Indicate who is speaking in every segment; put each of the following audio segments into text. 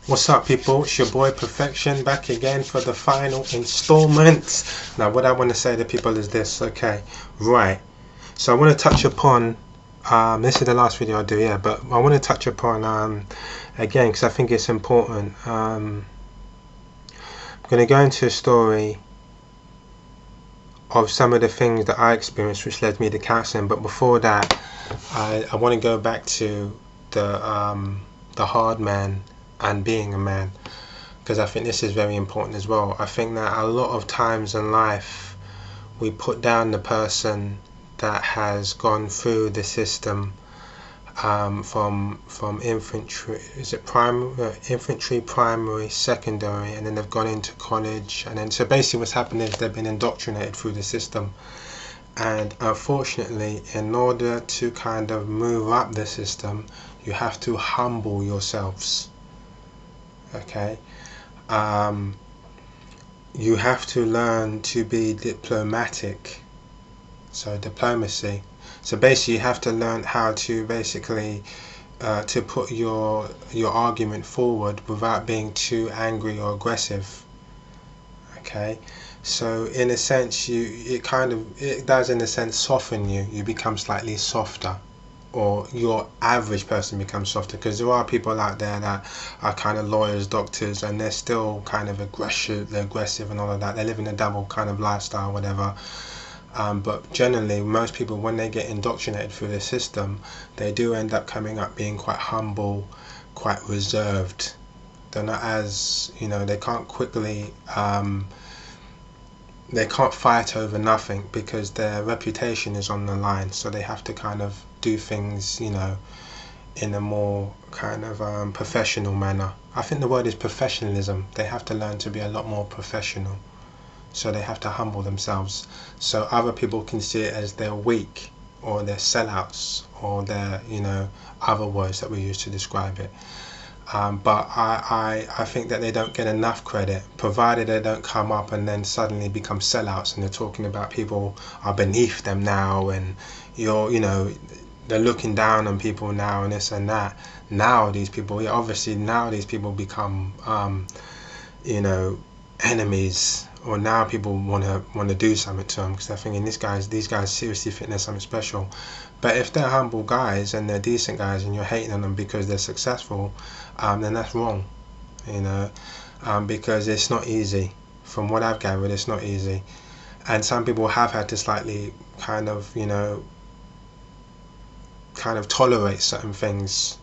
Speaker 1: What's up, people? It's your boy Perfection back again for the final installment. Now what I want to say to people is this. Okay, right, so I want to touch upon this is the last video I do, yeah, but I want to touch upon again, because I think it's important. I'm going to go into a story of some of the things that I experienced which led me to counseling, but before that I want to go back to the Hardman and being a man, because I think this is very important as well. I think that a lot of times in life we put down the person that has gone through the system from infantry, is it primary, infantry, primary, secondary, and then they've gone into college, and then so basically what's happened is they've been indoctrinated through the system. And unfortunately, in order to kind of move up the system, you have to humble yourselves. Okay, you have to learn to be diplomatic, so diplomacy. So basically you have to learn how to basically to put your argument forward without being too angry or aggressive. Okay, so in a sense it does in a sense soften you. You become slightly softer, or your average person becomes softer, because there are people out there that are kind of lawyers, doctors, and they're still kind of aggressive and all of that. They live in a double kind of lifestyle, whatever. But generally most people, when they get indoctrinated through the system, they do end up coming up being quite humble, quite reserved. They're not as, they can't quickly they can't fight over nothing because their reputation is on the line, so they have to kind of do things, in a more kind of professional manner. I think the word is professionalism. They have to learn to be a lot more professional, so they have to humble themselves, so other people can see it as they're weak, or they're sellouts, or they're, other words that we use to describe it. But I think that they don't get enough credit, provided they don't come up and then suddenly become sellouts and they're talking about people are beneath them now, and they're looking down on people now and this and that. Now these people, obviously now these people become enemies, or now people want to do something to them because they're thinking these guys seriously think they're something special. But if they're humble guys and they're decent guys and you're hating on them because they're successful, then that's wrong, because it's not easy. From what I've gathered, it's not easy, and some people have had to slightly kind of tolerate certain things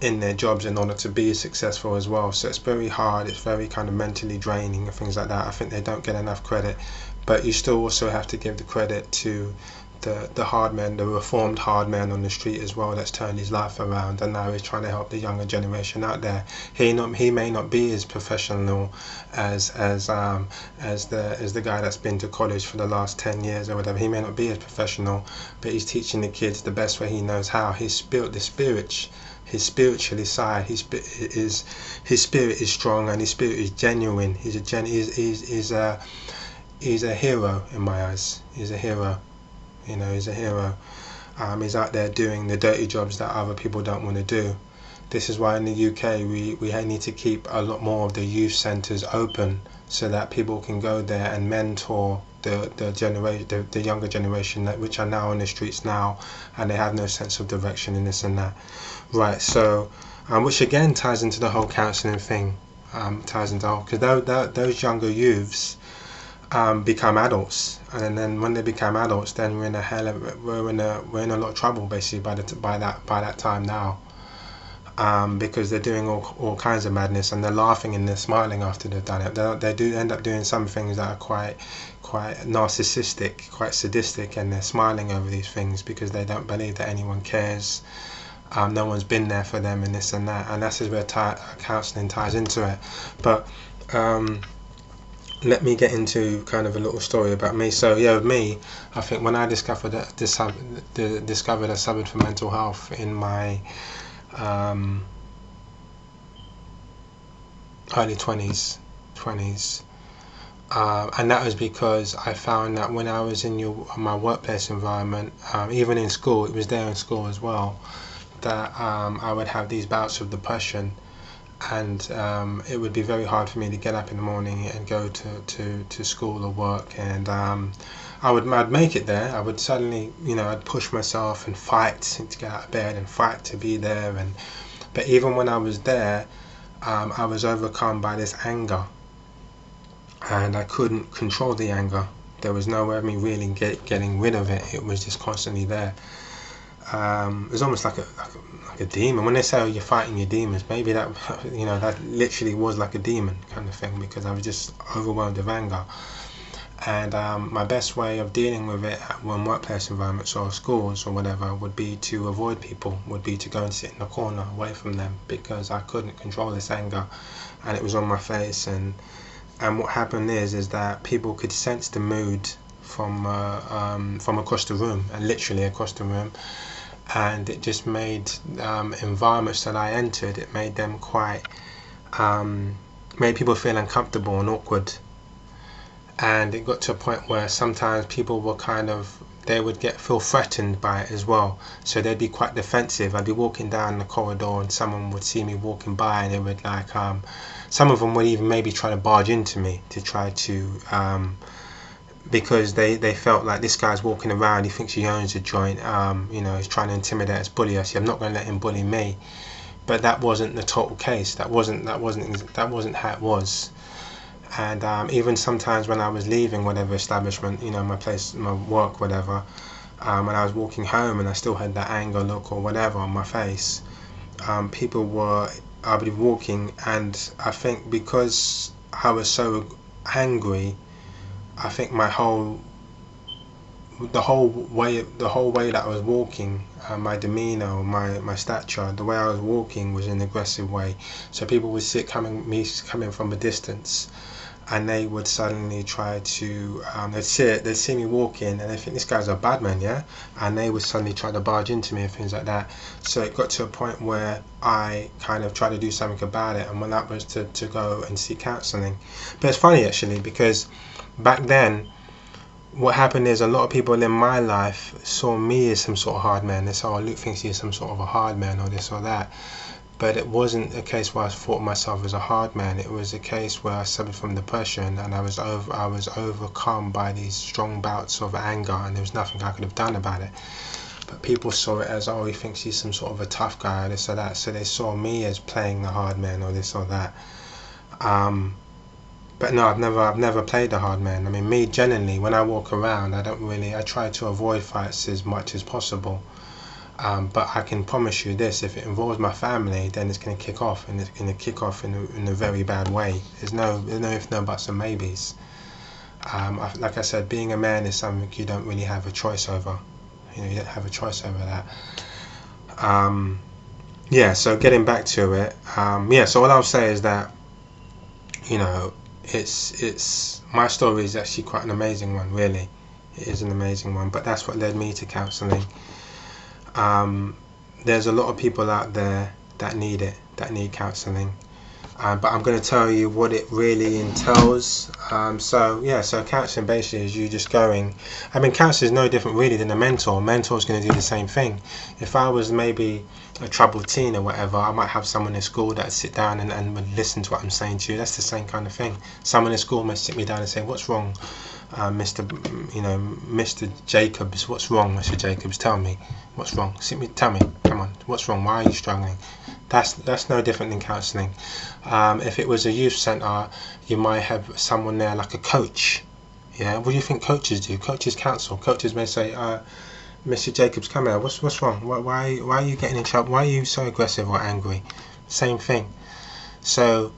Speaker 1: in their jobs in order to be successful as well. So it's very hard, it's very kind of mentally draining and things like that. I think they don't get enough credit, but you still also have to give the credit to the Hardman, the reformed Hardman on the street as well, that's turned his life around and now he's trying to help the younger generation out there. He may not be as professional as the guy that's been to college for the last 10 years or whatever. He may not be as professional, but he's teaching the kids the best way he knows how. He's built the his spiritually side. His spirit is strong and his spirit is genuine. He's a hero in my eyes. He's a hero. He's a hero. He's out there doing the dirty jobs that other people don't want to do. This is why in the UK we need to keep a lot more of the youth centres open, so that people can go there and mentor the younger generation which are now on the streets now, and they have no sense of direction in this and that. Right, so which again ties into the whole counselling thing, because those younger youths become adults, and then when they become adults, then we're in a lot of trouble basically by that time now, because they're doing all kinds of madness, and they're laughing and they're smiling after they've done it. They do end up doing some things that are quite narcissistic, quite sadistic, and they're smiling over these things because they don't believe that anyone cares. No one's been there for them and this and that, and that's where counselling ties into it. But let me get into kind of a little story about me. So yeah, with me, I think when I discovered a suburb for mental health in my early 20s, and that was because I found that when I was in my workplace environment, even in school, it was there in school as well, that I would have these bouts of depression, and it would be very hard for me to get up in the morning and go to school or work, and I'd make it there. I would suddenly, I'd push myself and fight to get out of bed and fight to be there, but even when I was there, I was overcome by this anger, and I couldn't control the anger. There was no way of me really getting rid of it. It was just constantly there. It was almost like a demon. When they say, "Oh, you're fighting your demons," maybe that that literally was like a demon kind of thing, because I was just overwhelmed with anger. And my best way of dealing with it in workplace environments or schools or whatever would be to avoid people, would be to go and sit in a corner away from them, because I couldn't control this anger, and it was on my face. And what happened is that people could sense the mood from across the room, and literally across the room, and it just made environments that I entered, it made them quite made people feel uncomfortable and awkward. And it got to a point where sometimes people were they would feel threatened by it as well, so they'd be quite defensive. I'd be walking down the corridor and someone would see me walking by, and they would some of them would even maybe try to barge into me to try to because they felt like, this guy's walking around, he thinks he owns a joint, he's trying to intimidate us, bully us. I'm not going to let him bully me. But that wasn't the total case. That wasn't how it was. And even sometimes when I was leaving whatever establishment, my place, my work, whatever, and I was walking home and I still had that anger look or whatever on my face, I would be walking, and I think because I was so angry, I think the whole way that I was walking, my demeanor, my stature, the way I was walking was in an aggressive way. So people would coming from a distance, and they would suddenly try to they'd see me walking, and they think, this guy's a bad man, yeah, and they would suddenly try to barge into me and things like that. So it got to a point where I kind of tried to do something about it, and when that was to go and seek counselling. But it's funny actually, because back then what happened is a lot of people in my life saw me as some sort of hard man. They said, "Oh, Luke thinks he's some sort of a hard man," or this or that. But it wasn't a case where I thought myself as a hard man. It was a case where I suffered from depression, and I was overcome by these strong bouts of anger, and there was nothing I could have done about it. But people saw it as, "Oh, he thinks he's some sort of a tough guy," or this or that. So they saw me as playing the hard man or this or that. But no, I've never played the hard man. I mean, me generally, when I walk around, I try to avoid fights as much as possible. But I can promise you this: if it involves my family, then it's going to kick off, and it's going to kick off in a very bad way. There's no if, no buts, and maybes. Like I said, being a man is something you don't really have a choice over. You don't have a choice over that. Yeah. So getting back to it. So all I'll say is that, it's my story is actually quite an amazing one. Really, it is an amazing one. But that's what led me to counselling. There's a lot of people out there that need counselling, but I'm going to tell you what it really entails. So counselling basically is you just going. I mean, counselling is no different really than a mentor. A mentor is going to do the same thing. If I was maybe a troubled teen or whatever, I might have someone in school that would sit down and would listen to what I'm saying to you. That's the same kind of thing. Someone in school might sit me down and say, "What's wrong, Mr. Jacobs? What's wrong, Mr. Jacobs? Tell me, what's wrong? Tell me, come on, what's wrong? Why are you struggling?" That's no different than counselling. If it was a youth centre, you might have someone there like a coach. Yeah, what do you think coaches do? Coaches counsel. Coaches may say, "Mr. Jacobs, come here. What's wrong? Why are you getting in trouble? Why are you so aggressive or angry?" Same thing. So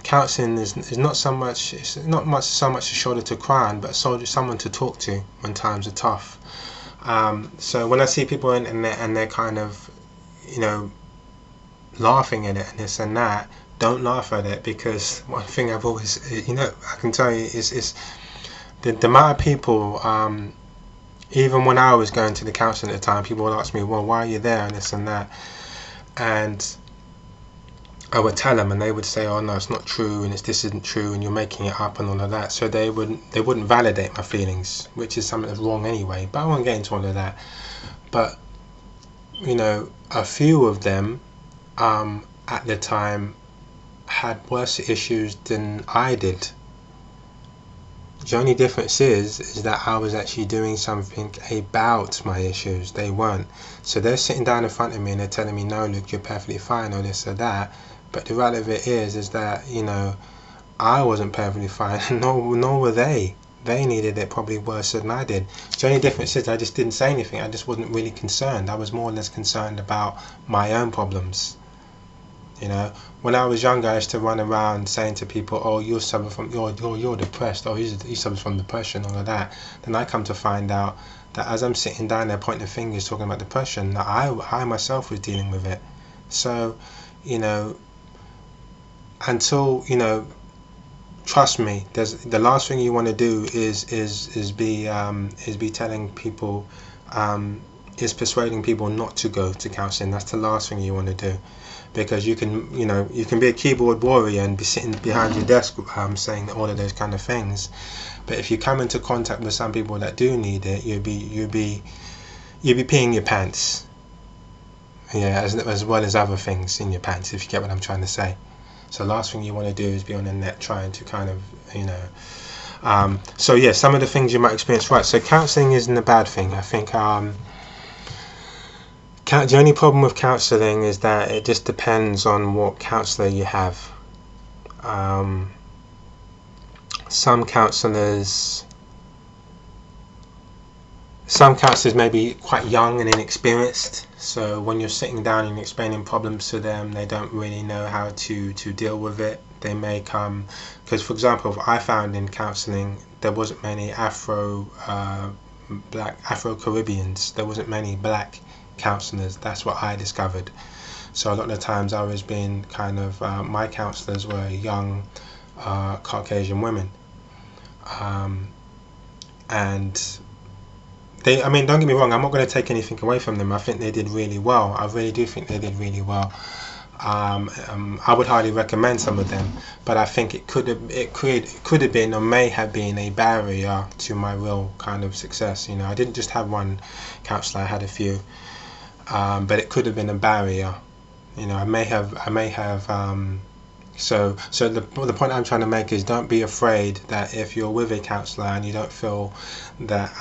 Speaker 1: counselling is not so much. It's not so much a shoulder to cry on, but someone to talk to when times are tough. So when I see people and they're kind of, laughing at it and this and that, don't laugh at it, because one thing I've always, I can tell you is the amount of people. Even when I was going to the counselling at the time, people would ask me, "Well, why are you there?" and this and that, and I would tell them, and they would say, "Oh no, it's not true, and this isn't true, and you're making it up," and all of that. So they wouldn't validate my feelings, which is something that's wrong anyway. But I won't get into all of that. But a few of them at the time had worse issues than I did. The only difference is that I was actually doing something about my issues. They weren't. So they're sitting down in front of me and they're telling me, no, look, you're perfectly fine, or this or that. But the reality of it is that, you know, I wasn't perfectly fine, nor were they. They needed it probably worse than I did. The only difference is I just didn't say anything. I just wasn't really concerned. I was more or less concerned about my own problems. You know, when I was younger, I used to run around saying to people, "Oh, you suffer from you're depressed. Oh, he suffers from depression, all of that." Then I come to find out that as I'm sitting down there pointing fingers, talking about depression, that I myself was dealing with it. So, you know, until trust me, there's the last thing you want to do is be telling people, is persuading people not to go to counselling. That's the last thing you want to do. Because you can be a keyboard warrior and be sitting behind your desk saying all of those kind of things, but if you come into contact with some people that do need it, you'll be peeing your pants, yeah, as well as other things in your pants, if you get what I'm trying to say. So the last thing you want to do is be on the net trying to kind of so yeah, some of the things you might experience. Right, so counselling isn't a bad thing. I think the only problem with counselling is that it just depends on what counsellor you have. Some counsellors may be quite young and inexperienced, so when you're sitting down and explaining problems to them, they don't really know how to deal with it. They may come, because for example, I found in counselling there wasn't many Afro-Caribbeans, there wasn't many black counsellors. That's what I discovered. So a lot of the times I was being kind of my counsellors were young Caucasian women, and they, I mean, don't get me wrong, I'm not going to take anything away from them. I think they did really well. I really do think they did really well. I would highly recommend some of them, but I think it could have been or may have been a barrier to my real kind of success. You know, I didn't just have one counsellor, I had a few. But it could have been a barrier. You know, I may have. So the point I'm trying to make is, don't be afraid that if you're with a counsellor and you don't feel that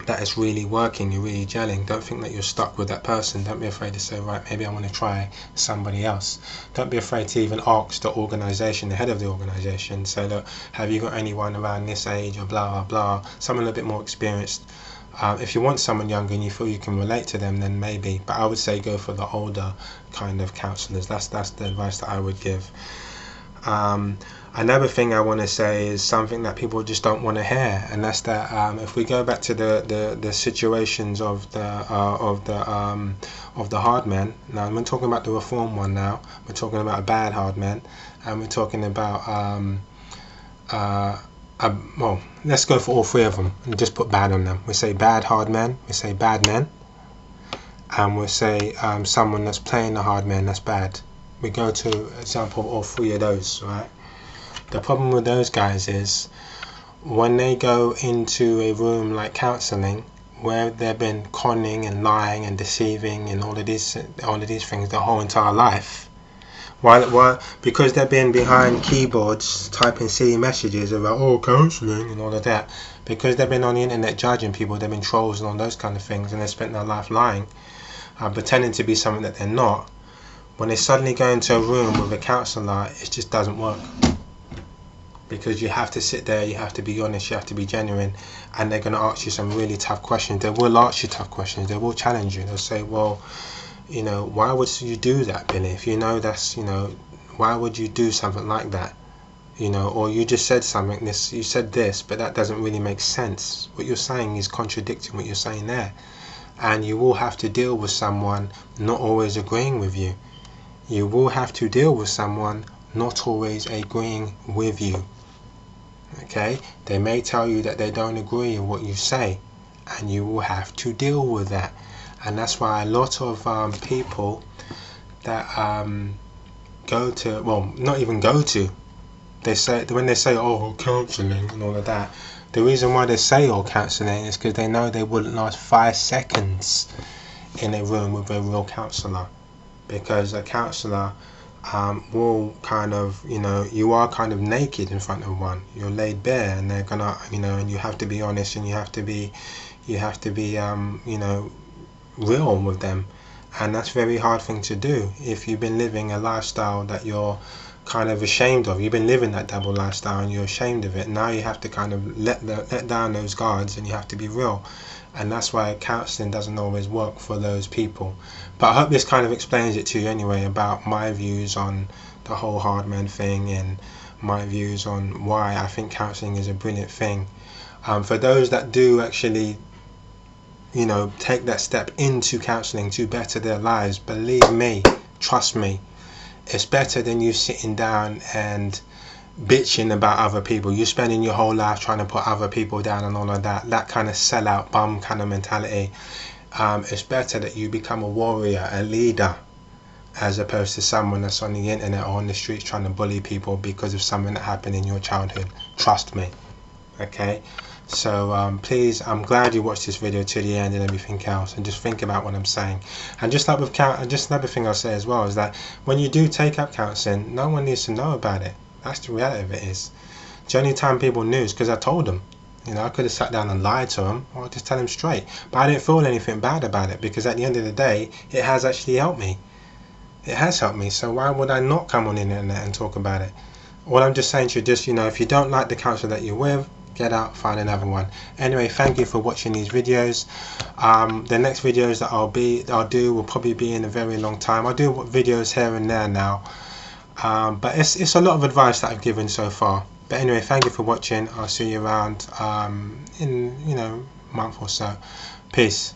Speaker 1: that it's really working, you're really gelling, don't think that you're stuck with that person. Don't be afraid to say, right, maybe I want to try somebody else. Don't be afraid to even ask the organisation, the head of the organisation, say, look, have you got anyone around this age, or blah blah blah, someone a bit more experienced. If you want someone younger and you feel you can relate to them, then maybe, but I would say go for the older kind of counsellors. That's the advice that I would give. Another thing I want to say is something that people just don't want to hear, and that's that if we go back to the situations of the Hardman. Now I'm not talking about the reform one. Now we're talking about a bad Hardman, and we're talking about well, let's go for all three of them and just put bad on them. We say bad hard men, we say bad men, and we say someone that's playing the hard man, that's bad. We go to example of all three of those, right? The problem with those guys is when they go into a room like counselling, where they've been conning and lying and deceiving and all of these things their whole entire life, why because they've been behind keyboards typing silly messages about counselling and all of that, because they've been on the internet judging people, they've been trolls and all those kind of things, and they spent their life lying, pretending to be something that they're not. When they suddenly go into a room with a counsellor, it just doesn't work, because you have to sit there, you have to be honest, you have to be genuine, and they're going to ask you some really tough questions. They will ask you tough questions, they will challenge you. They'll say, well, you know, why would you do that, Billy? If you know that's, you know, why would you do something like that? You know, or you just said something, you said this, but that doesn't really make sense. What you're saying is contradicting what you're saying there. And you will have to deal with someone not always agreeing with you. You will have to deal with someone not always agreeing with you. Okay? They may tell you that they don't agree with what you say, and you will have to deal with that. And that's why a lot of people that go to, well, not even go to, they say, when they say, oh, counselling and all of that, the reason why they say counselling is because they know they wouldn't last 5 seconds in a room with a real counsellor. Because a counsellor will kind of, you are kind of naked in front of one. You're laid bare, and they're gonna, and you have to be honest, and you have to be real with them. And that's a very hard thing to do if you've been living a lifestyle that you're kind of ashamed of. You've been living that double lifestyle and you're ashamed of it. Now you have to kind of let down those guards, and you have to be real. And that's why counseling doesn't always work for those people. But I hope this kind of explains it to you anyway, about my views on the whole Hardman thing, and my views on why I think counseling is a brilliant thing. For those that do actually take that step into counseling to better their lives, believe me, trust me, it's better than you sitting down and bitching about other people. You're spending your whole life trying to put other people down and all of that kind of sellout bum kind of mentality. It's better that you become a warrior, a leader, as opposed to someone that's on the internet or on the streets trying to bully people because of something that happened in your childhood. Trust me. Okay, so please, I'm glad you watched this video to the end and everything else, and just think about what I'm saying. And just like with just another thing I'll say as well is that when you do take up counseling, no one needs to know about it. That's the reality of it. Is the only time people knew is because I told them. I could have sat down and lied to them, or just tell them straight. But I didn't feel anything bad about it, because at the end of the day, it has actually helped me. It has helped me. So why would I not come on the internet and talk about it? All I'm just saying to you, just if you don't like the counsellor that you're with, get out, find another one. Anyway, thank you for watching these videos. The next videos that I'll do will probably be in a very long time. I'll do videos here and there now. But it's a lot of advice that I've given so far. But anyway, thank you for watching. I'll see you around in a month or so. Peace.